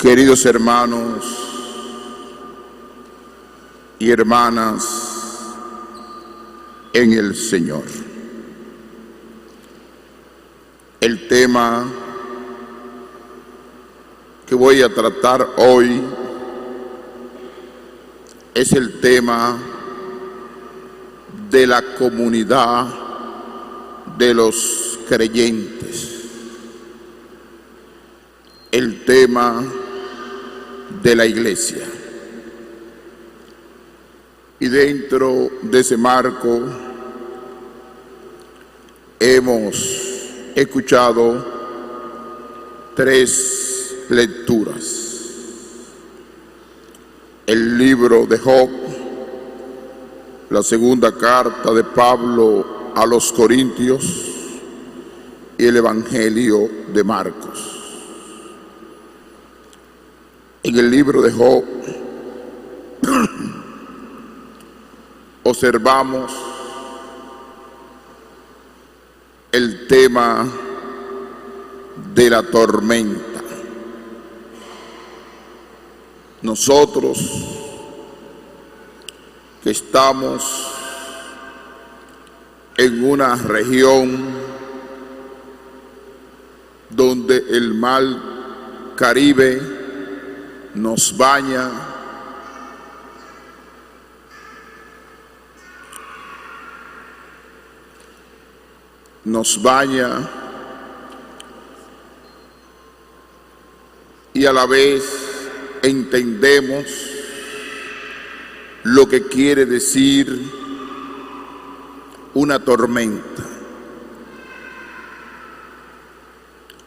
Queridos hermanos y hermanas en el Señor, el tema que voy a tratar hoy es el tema de la comunidad de los creyentes, el tema de la iglesia. Y dentro de ese marco hemos escuchado tres lecturas: el libro de Job, la segunda carta de Pablo a los Corintios y el Evangelio de Marcos. En el libro de Job observamos el tema de la tormenta. Nosotros que estamos en una región donde el mar Caribe nos baña, y a la vez entendemos lo que quiere decir una tormenta.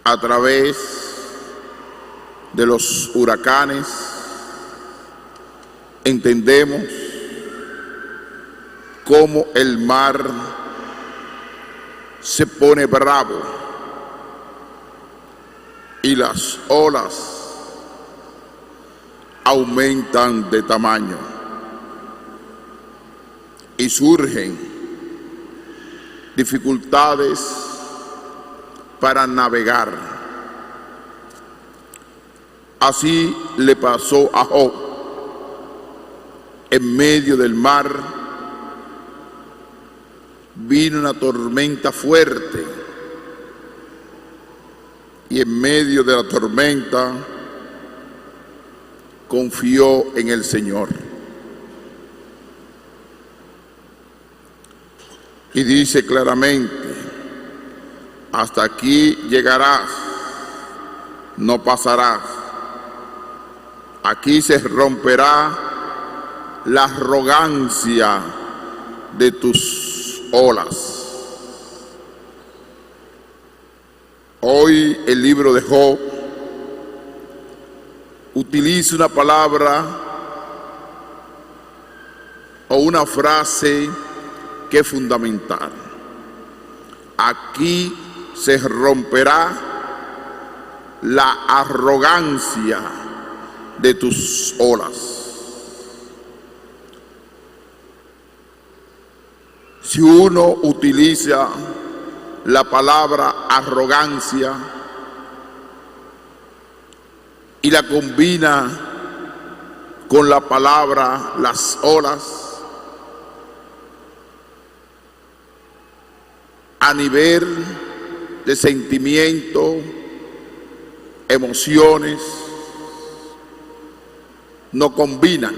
A través de los huracanes entendemos cómo el mar se pone bravo y las olas aumentan de tamaño y surgen dificultades para navegar. Así le pasó a Job. En medio del mar vino una tormenta fuerte y en medio de la tormenta confió en el Señor. Y dice claramente: hasta aquí llegarás, no pasarás. Aquí se romperá la arrogancia de tus olas. Hoy el libro de Job utiliza una palabra o una frase que es fundamental. Aquí se romperá la arrogancia de tus olas. Si uno utiliza la palabra arrogancia y la combina con la palabra las olas, a nivel de sentimiento, emociones, no combinan,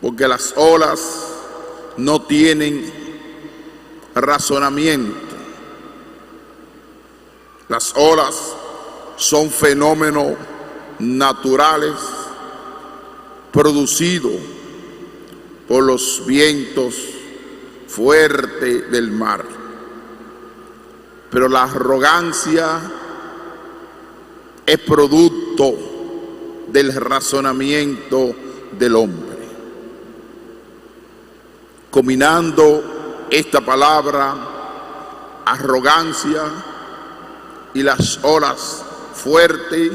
porque las olas no tienen razonamiento. Las olas son fenómenos naturales producidos por los vientos fuertes del mar. Pero la arrogancia es producto del razonamiento del hombre. Combinando esta palabra arrogancia y las olas fuertes,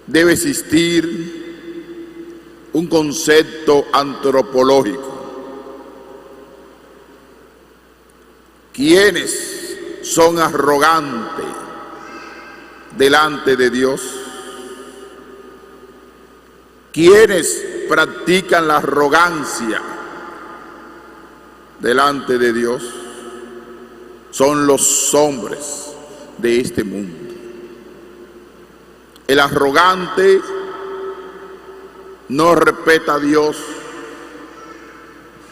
debe existir un concepto antropológico. ¿Quiénes son arrogantes delante de Dios. Quienes practican la arrogancia delante de Dios son los hombres de este mundo. El arrogante no respeta a Dios,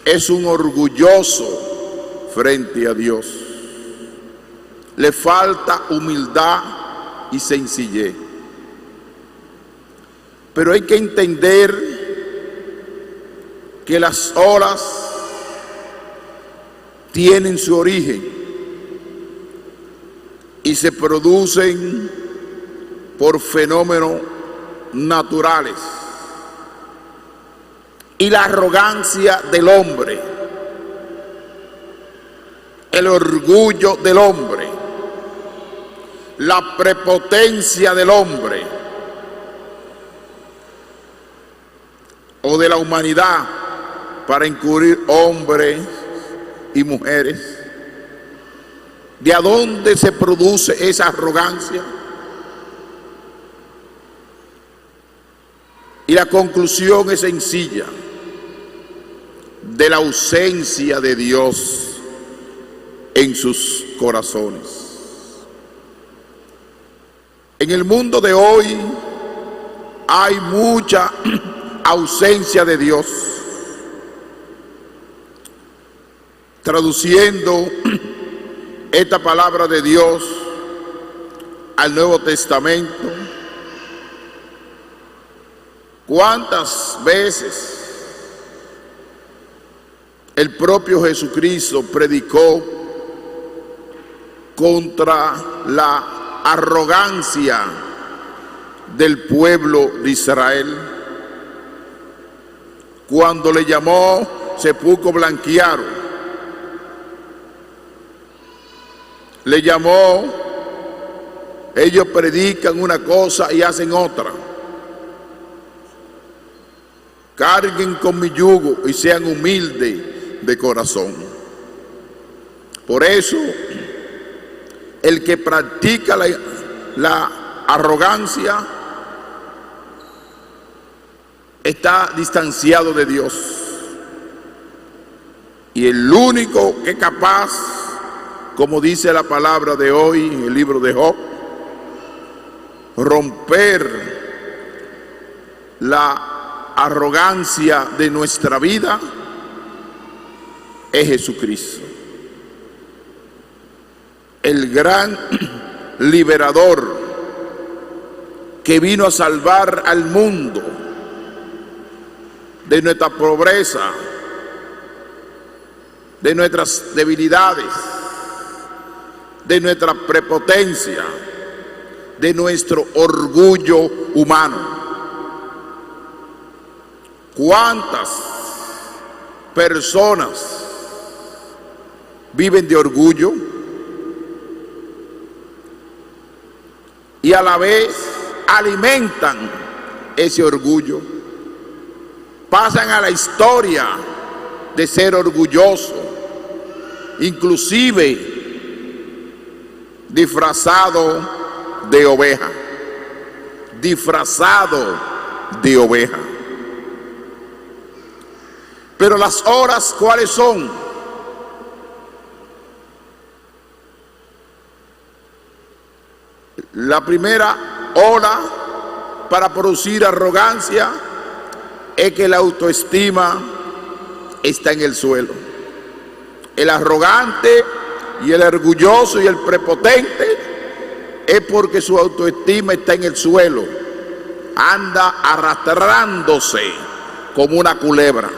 es un orgulloso frente a Dios. Le falta humildad y sencillez. Pero hay que entender que las olas tienen su origen y se producen por fenómenos naturales. Y la arrogancia del hombre, el orgullo del hombre, la prepotencia del hombre o de la humanidad para incurrir hombres y mujeres. ¿De dónde se produce esa arrogancia? Y la conclusión es sencilla: de la ausencia de Dios en sus corazones. En el mundo de hoy hay mucha ausencia de Dios. Traduciendo esta palabra de Dios al Nuevo Testamento, ¿cuántas veces el propio Jesucristo predicó contra la arrogancia del pueblo de Israel? Cuando le llamó sepulcro blanqueado, le llamó, ellos predican una cosa y hacen otra. Carguen con mi yugo y sean humildes de corazón. Por eso, el que practica la arrogancia está distanciado de Dios. Y el único que es capaz, como dice la palabra de hoy en el libro de Job, romper la arrogancia de nuestra vida es Jesucristo, el gran liberador que vino a salvar al mundo de nuestra pobreza, de nuestras debilidades, de nuestra prepotencia, de nuestro orgullo humano. ¿Cuántas personas viven de orgullo y a la vez alimentan ese orgullo? Pasan a la historia de ser orgulloso, inclusive disfrazado de oveja, disfrazado de oveja. Pero las horas, ¿cuáles son? La primera hora para producir arrogancia es que la autoestima está en el suelo. El arrogante y el orgulloso y el prepotente es porque su autoestima está en el suelo, anda arrastrándose como una culebra.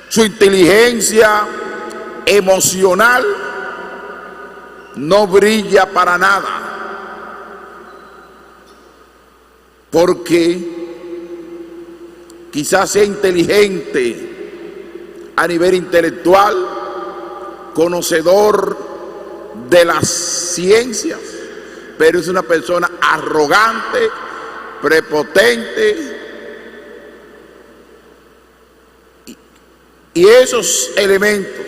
Su inteligencia emocional no brilla para nada, porque quizás sea inteligente a nivel intelectual, conocedor de las ciencias, pero es una persona arrogante, prepotente, y esos elementos,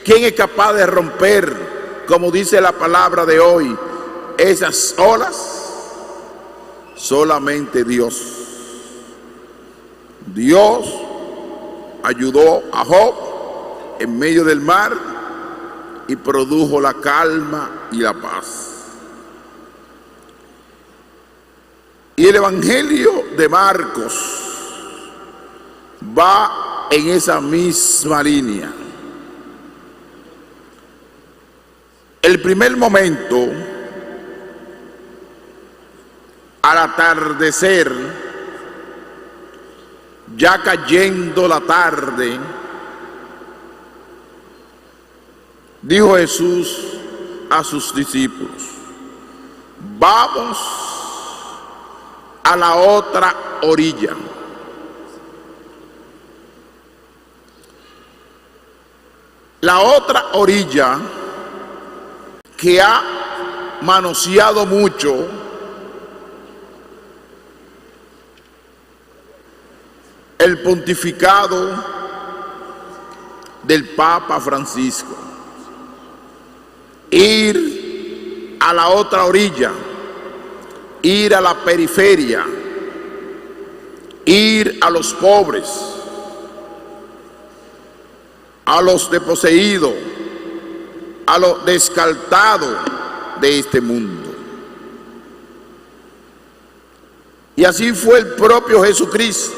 ¿quién es capaz de romper como dice la palabra de hoy, esas olas? Solamente Dios. Dios ayudó a Job en medio del mar y produjo la calma y la paz. Y el Evangelio de Marcos va en esa misma línea. El primer momento, al atardecer, ya cayendo la tarde, dijo Jesús a sus discípulos: vamos a la otra orilla. La otra orilla que ha manoseado mucho el pontificado del Papa Francisco. Ir a la otra orilla, ir a la periferia, ir a los pobres, a los desposeídos, a los descartados de este mundo. Y así fue el propio Jesucristo.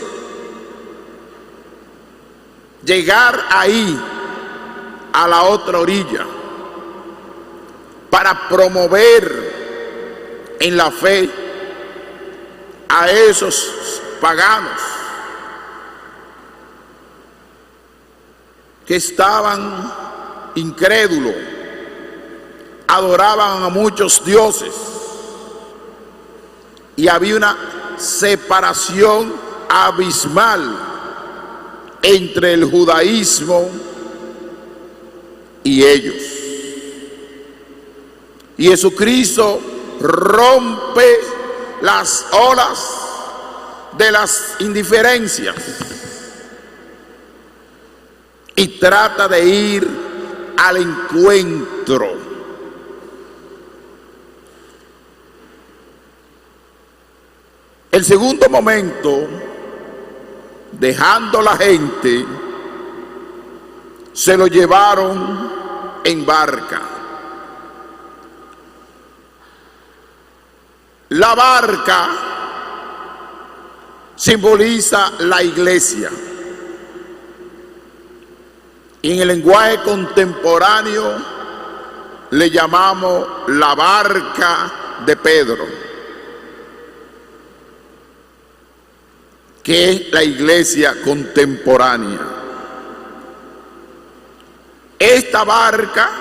Llegar ahí, a la otra orilla, para promover en la fe a esos paganos que estaban incrédulos, adoraban a muchos dioses y había una separación abismal entre el judaísmo y ellos. Y Jesucristo rompe las olas de las indiferencias y trata de ir al encuentro. El segundo momento, dejando la gente, se lo llevaron en barca. La barca simboliza la iglesia. Y en el lenguaje contemporáneo le llamamos la barca de Pedro, que es la iglesia contemporánea. Esta barca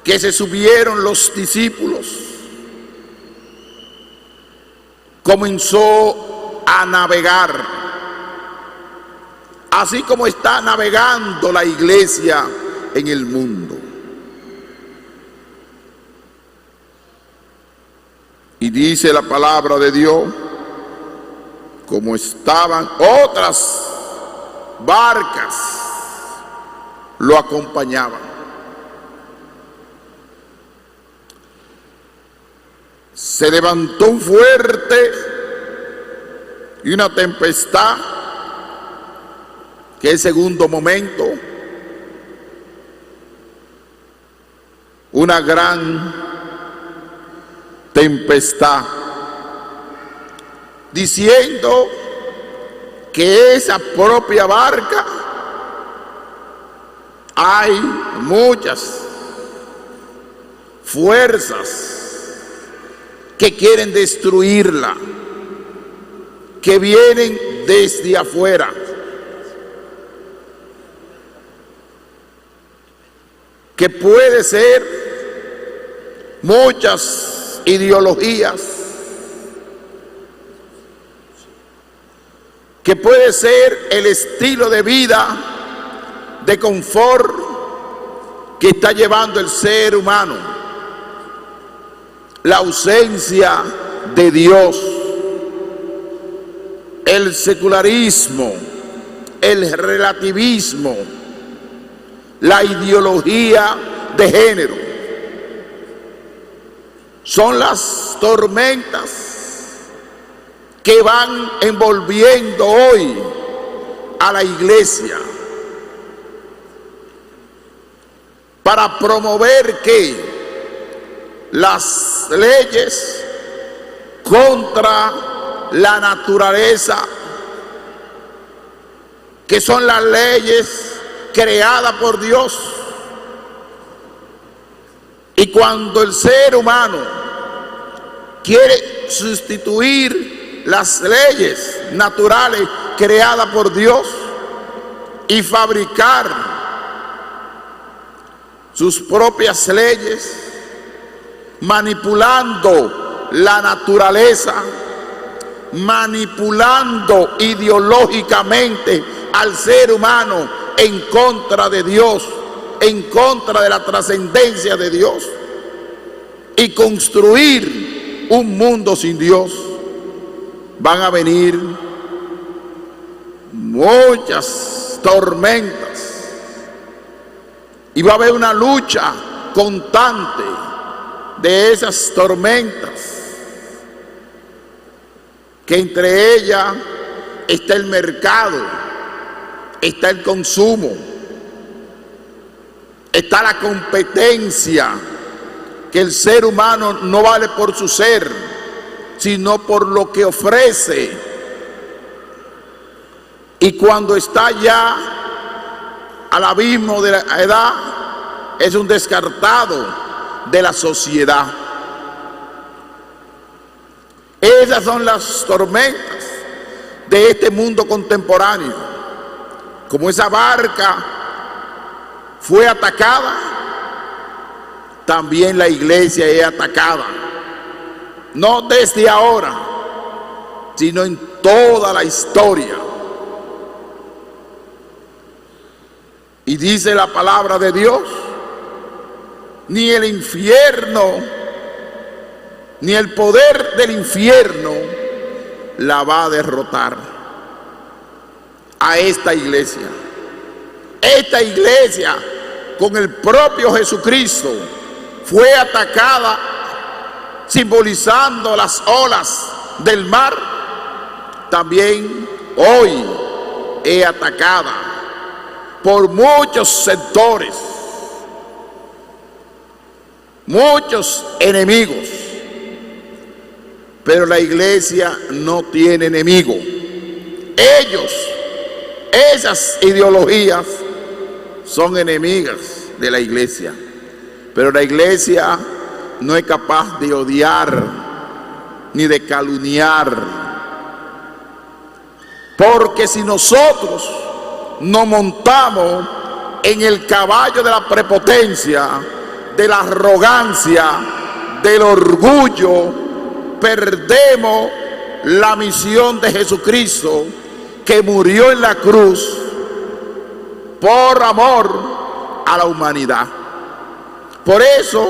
que se subieron los discípulos comenzó a navegar, así como está navegando la iglesia en el mundo. Y dice la palabra de Dios, como estaban otras barcas, lo acompañaban. Se levantó un fuerte y una tempestad, que es el segundo momento, una gran tempestad, diciendo que esa propia barca hay muchas fuerzas que quieren destruirla, que vienen desde afuera, que puede ser muchas ideologías, que puede ser el estilo de vida de confort que está llevando el ser humano, la ausencia de Dios, el secularismo, el relativismo, la ideología de género. Son las tormentas que van envolviendo hoy a la iglesia para promover que las leyes contra la naturaleza, que son las leyes creadas por Dios, y cuando el ser humano quiere sustituir las leyes naturales creadas por Dios y fabricar sus propias leyes, manipulando la naturaleza, manipulando ideológicamente al ser humano en contra de Dios, en contra de la trascendencia de Dios, y construir un mundo sin Dios, van a venir muchas tormentas y va a haber una lucha constante de esas tormentas, que entre ellas está el mercado, está el consumo, está la competencia, que el ser humano no vale por su ser, sino por lo que ofrece. Y cuando está ya al abismo de la edad, es un descartado de la sociedad. Esas son las tormentas de este mundo contemporáneo. Como esa barca fue atacada, también la iglesia es atacada. No desde ahora, sino en toda la historia. Y dice la palabra de Dios, ni el infierno, ni el poder del infierno la va a derrotar a esta iglesia. Esta iglesia, con el propio Jesucristo, fue atacada, simbolizando las olas del mar. También hoy es atacada por muchos sectores, muchos enemigos, pero la iglesia no tiene enemigo. Ellos, esas ideologías, son enemigas de la iglesia, pero la iglesia no es capaz de odiar ni de calumniar, porque si nosotros nos montamos en el caballo de la prepotencia, de la arrogancia, del orgullo, perdemos la misión de Jesucristo, que murió en la cruz por amor a la humanidad. Por eso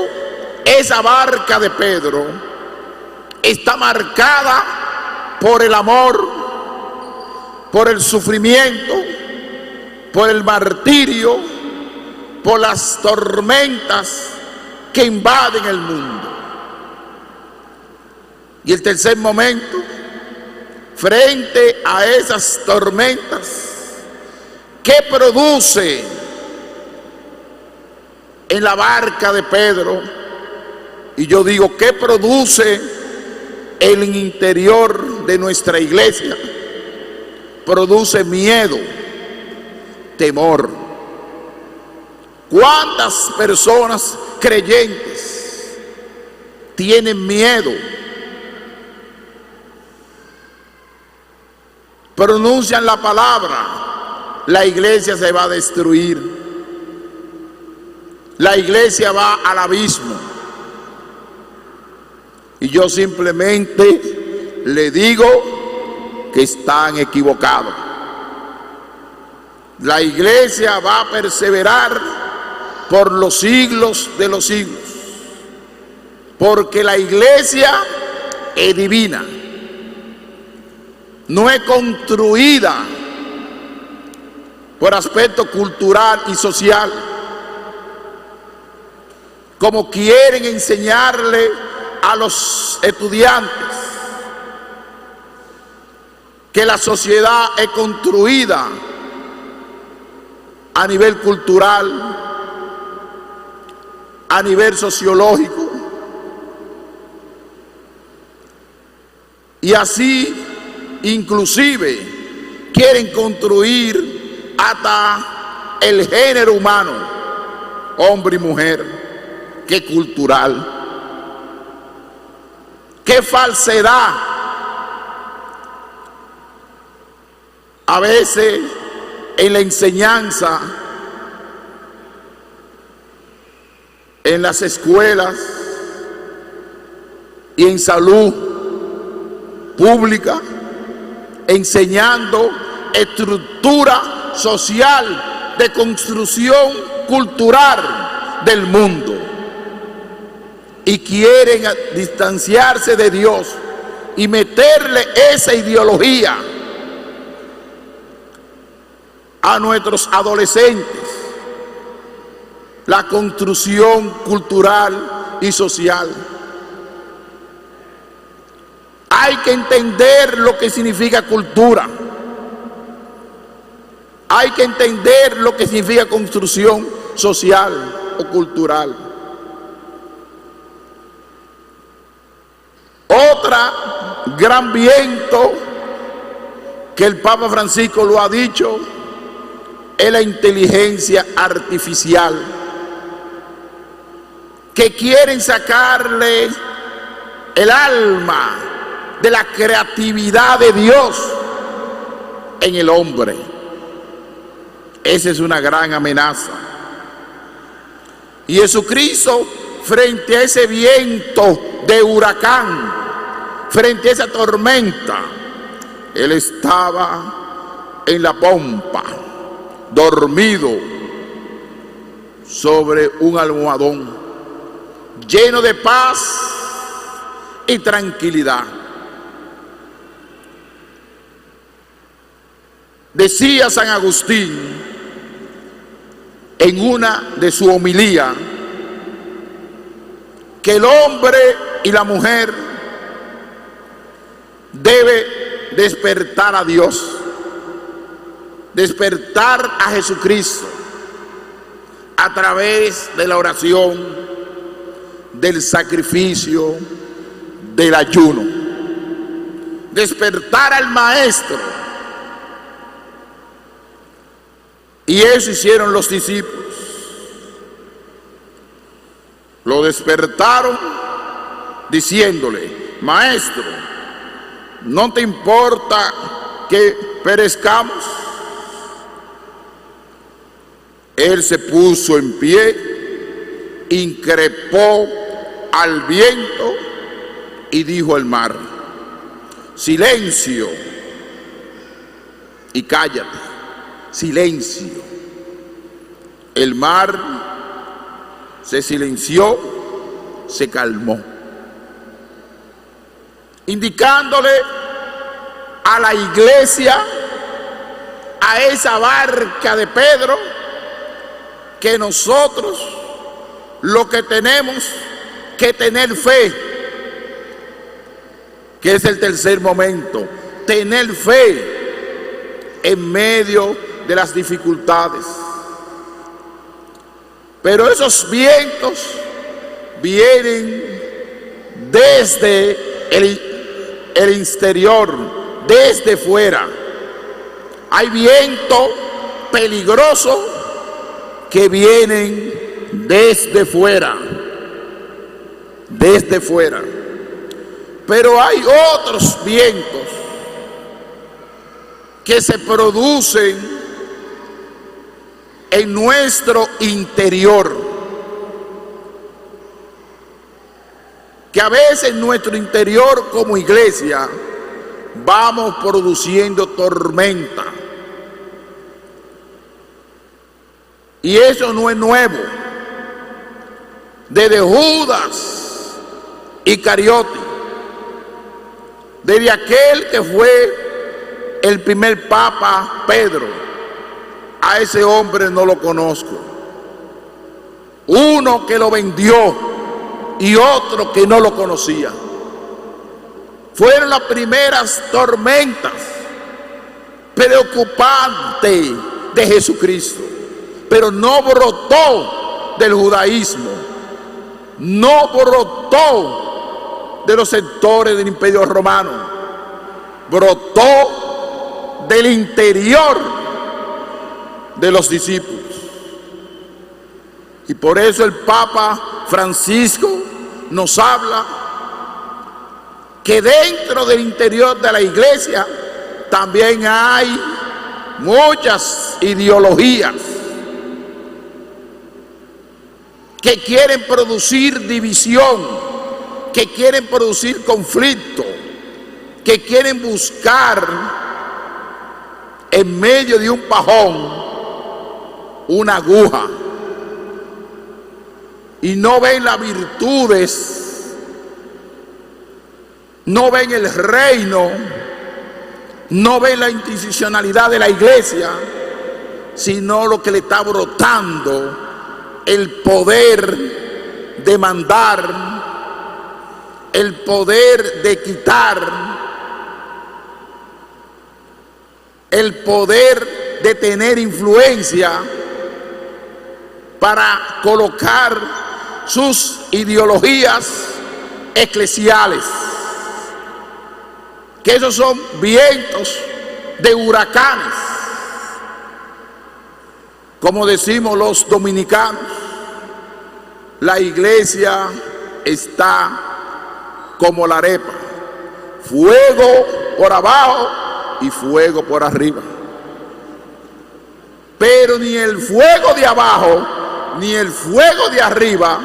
esa barca de Pedro está marcada por el amor, por el sufrimiento, por el martirio, por las tormentas que invaden el mundo. Y el tercer momento, frente a esas tormentas, ¿qué produce en la barca de Pedro? Y yo digo, ¿qué produce en el interior de nuestra iglesia? Produce miedo, temor. ¿Cuántas personas creyentes tienen miedo? Pronuncian la palabra, la iglesia se va a destruir, la iglesia va al abismo. Y yo simplemente le digo que están equivocados. La iglesia va a perseverar por los siglos de los siglos, porque la iglesia es divina, no es construida por aspecto cultural y social. como quieren enseñarle a los estudiantes que la sociedad es construida a nivel cultural, a nivel sociológico, y así inclusive quieren construir hasta el género humano, hombre y mujer, que cultural. ¡Qué falsedad! A veces en la enseñanza, en las escuelas y en salud pública, enseñando estructura social de construcción cultural del mundo, y quieren distanciarse de Dios y meterle esa ideología a nuestros adolescentes, la construcción cultural y social. Hay que entender lo que significa cultura. Hay que entender lo que significa construcción social o cultural. Otra gran viento que el Papa Francisco lo ha dicho es la inteligencia artificial, que quieren sacarle el alma de la creatividad de Dios en el hombre. Esa es una gran amenaza. Y Jesucristo, frente a ese viento de huracán, frente a esa tormenta, Él estaba en la pompa, dormido sobre un almohadón, lleno de paz y tranquilidad. Decía San Agustín en una de sus homilías que el hombre y la mujer debe despertar a Dios, despertar a Jesucristo a través de la oración, del sacrificio, del ayuno. Despertar al Maestro. Y eso hicieron los discípulos. Lo despertaron diciéndole: Maestro, ¿no te importa que perezcamos? Él se puso en pie, increpó al viento y dijo al mar: silencio, y cállate. Silencio. El mar se silenció, se calmó, indicándole a la iglesia, a esa barca de Pedro, que nosotros lo que tenemos que tener fe, que es el tercer momento, tener fe en medio de las dificultades. Pero esos vientos vienen desde el exterior, desde fuera. Hay viento peligroso que vienen desde fuera, desde fuera. Pero hay otros vientos que se producen en nuestro interior, que a veces en nuestro interior como iglesia vamos produciendo tormenta. Y eso no es nuevo. Desde Judas Iscariote, desde aquel que fue el primer papa Pedro, a ese hombre no lo conozco. uno que lo vendió y otro que no lo conocía. Fueron las primeras tormentas preocupantes de Jesucristo, pero no brotó del judaísmo, no brotó de los sectores del Imperio Romano, brotó del interior de los discípulos. Y por eso el Papa Francisco nos habla que dentro del interior de la iglesia también hay muchas ideologías que quieren producir división, que quieren producir conflicto, que quieren buscar en medio de un pajón una aguja y no ven las virtudes, no ven el reino, no ven la institucionalidad de la iglesia, sino lo que le está brotando, el poder de mandar, el poder de quitar, el poder de tener influencia para colocar sus ideologías eclesiales, que esos son vientos de huracanes, como decimos los dominicanos. La iglesia está como la arepa, fuego por abajo y fuego por arriba, pero ni el fuego de abajo ni el fuego de arriba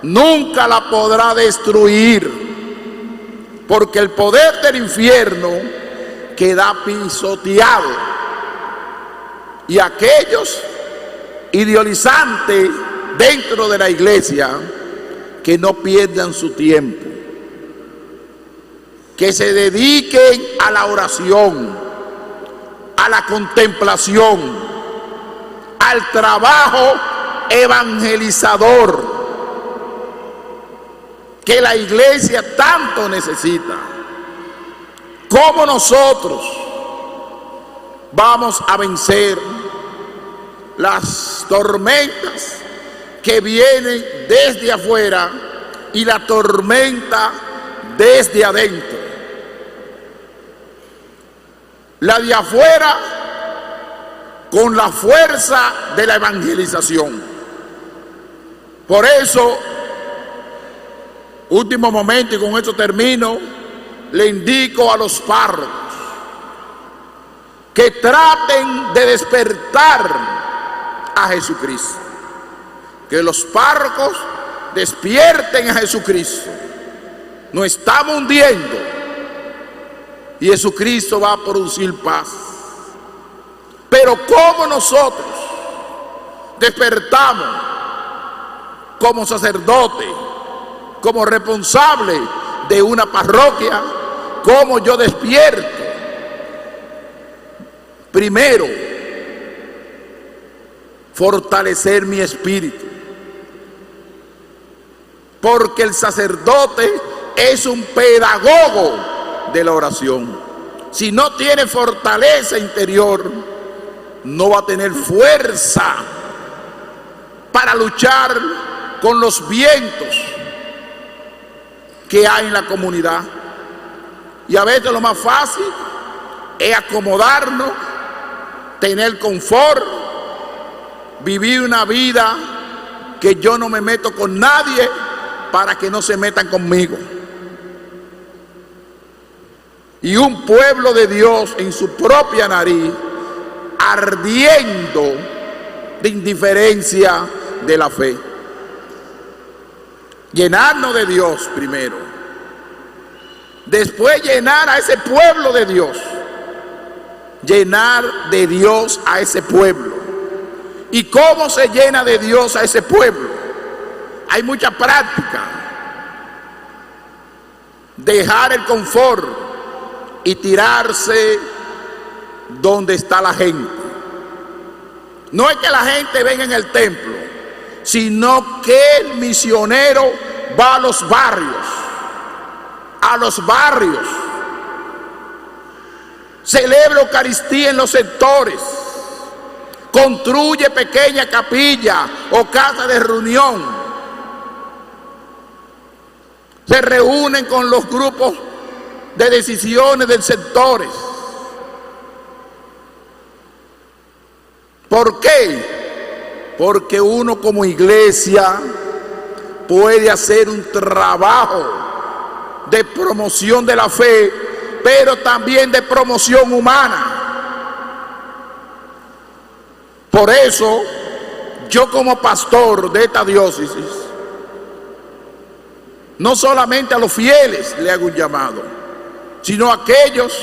nunca la podrá destruir, porque el poder del infierno queda pisoteado, y aquellos idealizantes dentro de la iglesia que no pierdan su tiempo, que se dediquen a la oración, a la contemplación, al trabajo evangelizador que la iglesia tanto necesita. ¿Cómo nosotros vamos a vencer las tormentas que vienen desde afuera y la tormenta desde adentro? La de afuera con la fuerza de la evangelización. Por eso, último momento, y con esto termino, le indico a los párrocos que traten de despertar a Jesucristo, que los párrocos despierten a Jesucristo. Nos estamos hundiendo y Jesucristo va a producir paz. Pero ¿cómo nosotros despertamos como sacerdote, como responsable de una parroquia? ¿Cómo yo despierto? Primero, fortalecer mi espíritu, porque el sacerdote es un pedagogo de la oración. Si no tiene fortaleza interior, no va a tener fuerza para luchar con los vientos que hay en la comunidad. Y a veces lo más fácil es acomodarnos, tener confort, vivir una vida que yo no me meto con nadie para que no se metan conmigo. Y un pueblo de Dios en su propia nariz, ardiendo de indiferencia de la fe. Llenarnos de Dios primero, después llenar a ese pueblo de Dios, llenar de Dios a ese pueblo. ¿Y cómo se llena de Dios a ese pueblo? Hay mucha práctica. Dejar el confort y tirarse donde está la gente. No es que la gente venga en el templo, sino que el misionero va a los barrios, celebra Eucaristía en los sectores, construye pequeña capilla o casa de reunión, se reúnen con los grupos de decisiones de sectores. ¿Por qué? Porque uno como iglesia puede hacer un trabajo de promoción de la fe, pero también de promoción humana. Por eso, yo como pastor de esta diócesis, no solamente a los fieles le hago un llamado, sino a aquellos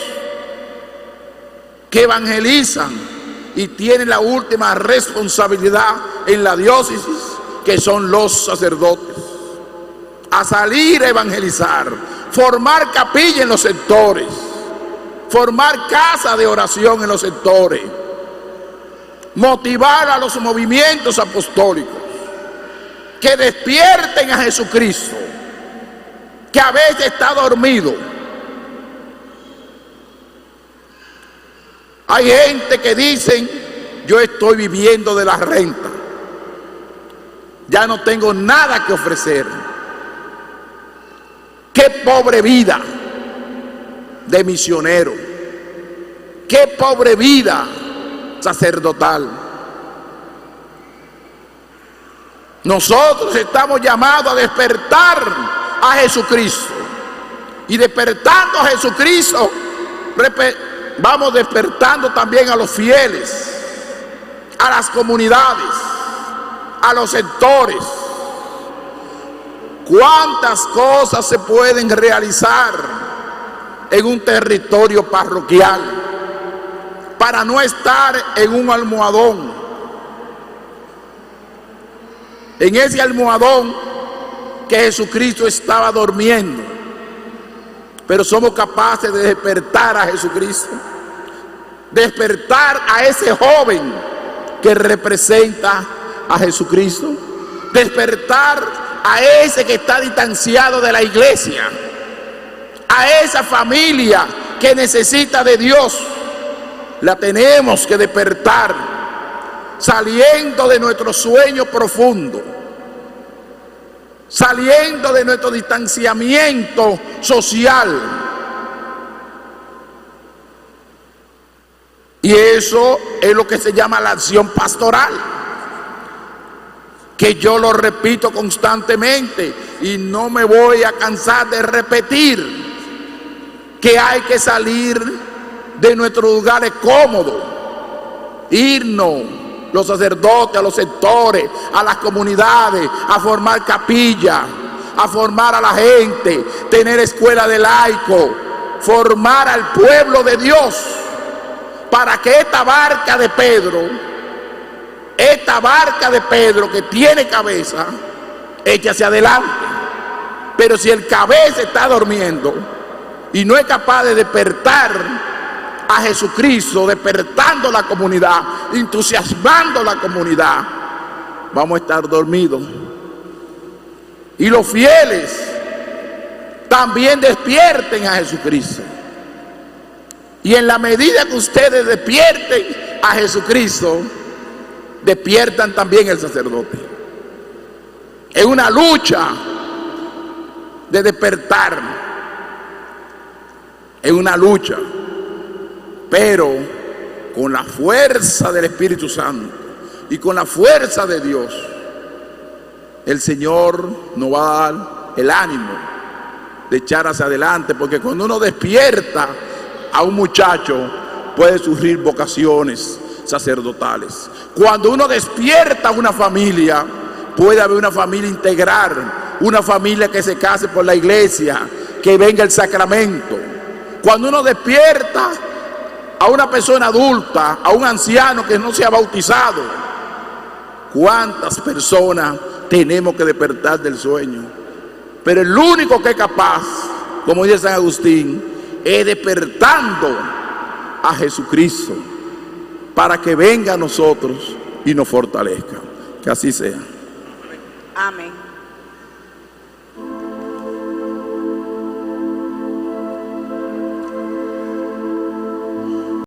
que evangelizan y tienen la última responsabilidad en la diócesis, que son los sacerdotes, a salir a evangelizar, formar capilla en los sectores, formar casa de oración en los sectores, motivar a los movimientos apostólicos que despierten a Jesucristo, que a veces está dormido. Hay gente que dicen: yo estoy viviendo de la renta, ya no tengo nada que ofrecer. Qué pobre vida de misionero, qué pobre vida sacerdotal. Nosotros estamos llamados a despertar a Jesucristo, y despertando a Jesucristo vamos despertando también a los fieles, a las comunidades, a los sectores. ¿Cuántas cosas se pueden realizar en un territorio parroquial para no estar en un almohadón? En ese almohadón que Jesucristo estaba durmiendo. Pero somos capaces de despertar a Jesucristo, despertar a ese joven que representa a Jesucristo, despertar a ese que está distanciado de la iglesia, a esa familia que necesita de Dios. La tenemos que despertar, saliendo de nuestro sueño profundo, saliendo de nuestro distanciamiento social. Y eso es lo que se llama la acción pastoral, que yo lo repito constantemente y no me voy a cansar de repetir, que hay que salir de nuestros lugares cómodos, irnos los sacerdotes a los sectores, a las comunidades, a formar capillas, a formar a la gente, tener escuela de laicos, formar al pueblo de Dios, para que esta barca de Pedro que tiene cabeza, eche hacia adelante. Pero si el cabeza está durmiendo y no es capaz de despertar a Jesucristo, despertando la comunidad, entusiasmando la comunidad, vamos a estar dormidos. Y los fieles también despierten a Jesucristo. Y en la medida que ustedes despierten a Jesucristo, despiertan también el sacerdote. Es una lucha de despertar, es una lucha, pero con la fuerza del Espíritu Santo y con la fuerza de Dios, el Señor nos va a dar el ánimo de echar hacia adelante, porque cuando uno despierta a un muchacho, puede surgir vocaciones sacerdotales. Cuando uno despierta a una familia, puede haber una familia integral, una familia que se case por la iglesia, que venga el sacramento. Cuando uno despierta a una persona adulta, a un anciano que no se ha bautizado, ¿cuántas personas tenemos que despertar del sueño? Pero el único que es capaz, como dice San Agustín, es despertando a Jesucristo, para que venga a nosotros y nos fortalezca. Que así sea. Amén.